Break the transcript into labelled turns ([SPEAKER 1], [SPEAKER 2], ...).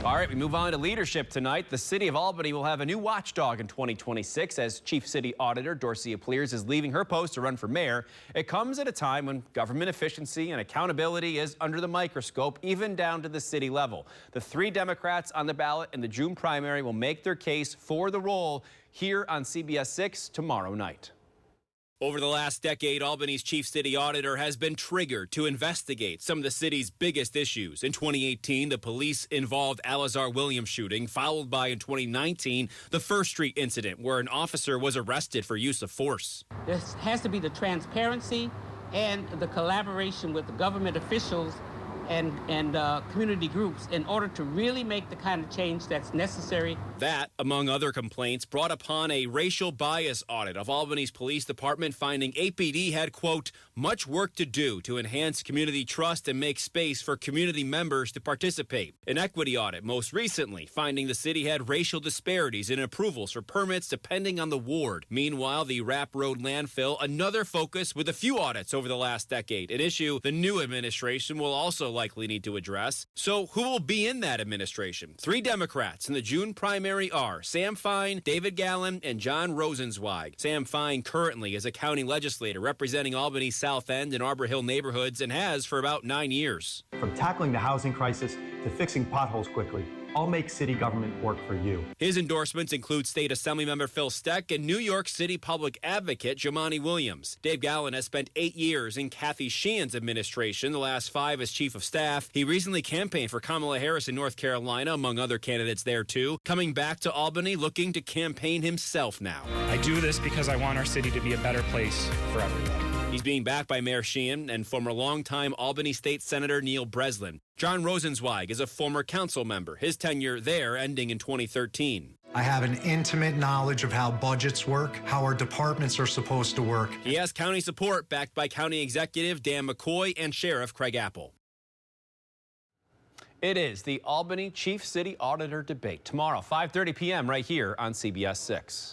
[SPEAKER 1] All right, we move on to leadership tonight. The city of Albany will have a new watchdog in 2026 as Chief City Auditor Dorcia Pleers is leaving her post to run for mayor. It comes at a time when government efficiency and accountability is under the microscope, even down to the city level. The 3 Democrats on the ballot in the June primary will make their case for the role here on CBS 6 tomorrow night.
[SPEAKER 2] Over the last decade, Albany's chief city auditor has been triggered to investigate some of the city's biggest issues. In 2018, the police-involved Alizar Williams shooting, followed by, in 2019, the First Street incident, where an officer was arrested for use of force.
[SPEAKER 3] There has to be the transparency and the collaboration with the government officials and community groups in order to really make the kind of change that's necessary.
[SPEAKER 2] That, among other complaints, brought upon a racial bias audit of Albany's police department, finding APD had, quote, much work to do to enhance community trust and make space for community members to participate. An equity audit, most recently, finding the city had racial disparities in approvals for permits depending on the ward. Meanwhile, the Rapp Road landfill, another focus with a few audits over the last decade, an issue the new administration will also likely need to address. So who will be in that administration? 3 Democrats in the June primary are Sam Fine, David Gallen, and John Rosenzweig. Sam Fine currently is a county legislator representing Albany's South End and Arbor Hill neighborhoods and has for about 9 years.
[SPEAKER 4] From tackling the housing crisis to fixing potholes quickly, I'll make city government work for you.
[SPEAKER 2] His endorsements include State Assemblymember Phil Steck and New York City Public Advocate Jomani Williams. Dave Gallen has spent 8 years in Kathy Sheehan's administration, the last 5 as chief of staff. He recently campaigned for Kamala Harris in North Carolina, among other candidates there too. Coming back to Albany, looking to campaign himself now.
[SPEAKER 5] I do this because I want our city to be a better place for everyone.
[SPEAKER 2] He's being backed by Mayor Sheehan and former longtime Albany State Senator Neil Breslin. John Rosenzweig is a former council member, his tenure there ending in 2013.
[SPEAKER 6] I have an intimate knowledge of how budgets work, how our departments are supposed to work.
[SPEAKER 2] He has county support backed by County Executive Dan McCoy and Sheriff Craig Apple.
[SPEAKER 1] It is the Albany Chief City Auditor debate tomorrow, 5:30 p.m. right here on CBS 6.